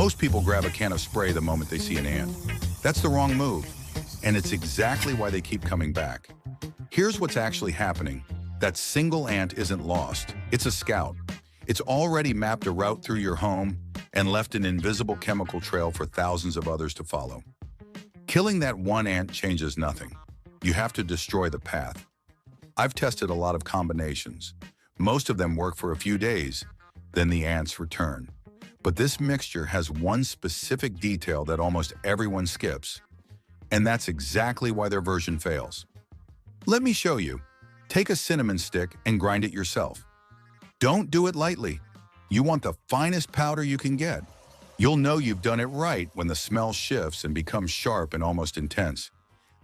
Most people grab a can of spray the moment they see an ant. That's the wrong move, and it's exactly why they keep coming back. Here's what's actually happening. That single ant isn't lost. It's a scout. It's already mapped a route through your home and left an invisible chemical trail for thousands of others to follow. Killing that one ant changes nothing. You have to destroy the path. I've tested a lot of combinations. Most of them work for a few days, then the ants return. But this mixture has one specific detail that almost everyone skips, and that's exactly why their version fails. Let me show you. Take a cinnamon stick and grind it yourself. Don't do it lightly. You want the finest powder you can get. You'll know you've done it right when the smell shifts and becomes sharp and almost intense.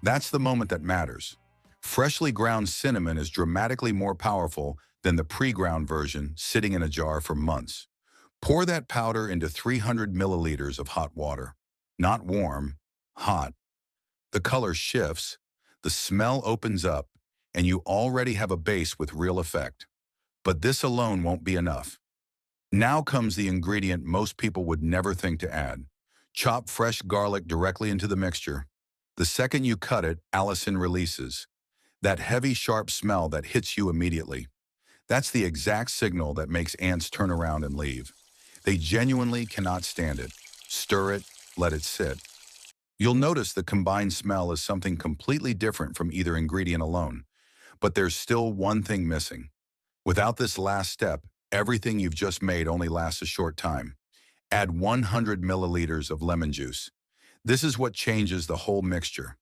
That's the moment that matters. Freshly ground cinnamon is dramatically more powerful than the pre-ground version sitting in a jar for months. Pour that powder into 300 milliliters of hot water. Not warm, hot. The color shifts, the smell opens up, and you already have a base with real effect. But this alone won't be enough. Now comes the ingredient most people would never think to add. Chop fresh garlic directly into the mixture. The second you cut it, allicin releases. That heavy, sharp smell that hits you immediately. That's the exact signal that makes ants turn around and leave. They genuinely cannot stand it. Stir it, let it sit. You'll notice the combined smell is something completely different from either ingredient alone. But there's still one thing missing. Without this last step, everything you've just made only lasts a short time. Add 100 milliliters of lemon juice. This is what changes the whole mixture.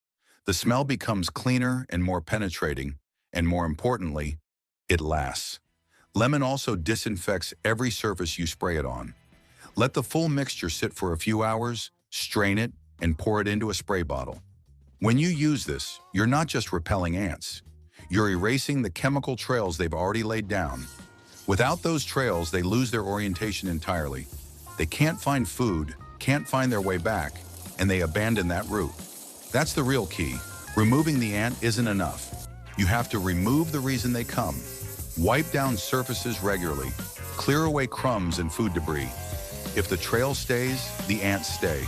The smell becomes cleaner and more penetrating, and more importantly, it lasts. Lemon also disinfects every surface you spray it on. Let the full mixture sit for a few hours, strain it, and pour it into a spray bottle. When you use this, you're not just repelling ants. You're erasing the chemical trails they've already laid down. Without those trails, they lose their orientation entirely. They can't find food, can't find their way back, and they abandon that route. That's the real key. Removing the ant isn't enough. You have to remove the reason they come. Wipe down surfaces regularly. Clear away crumbs and food debris. If the trail stays, the ants stay.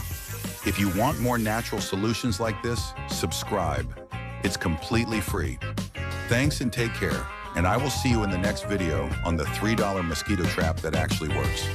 If you want more natural solutions like this, subscribe. It's completely free. Thanks and take care, and I will see you in the next video on the $3 mosquito trap that actually works.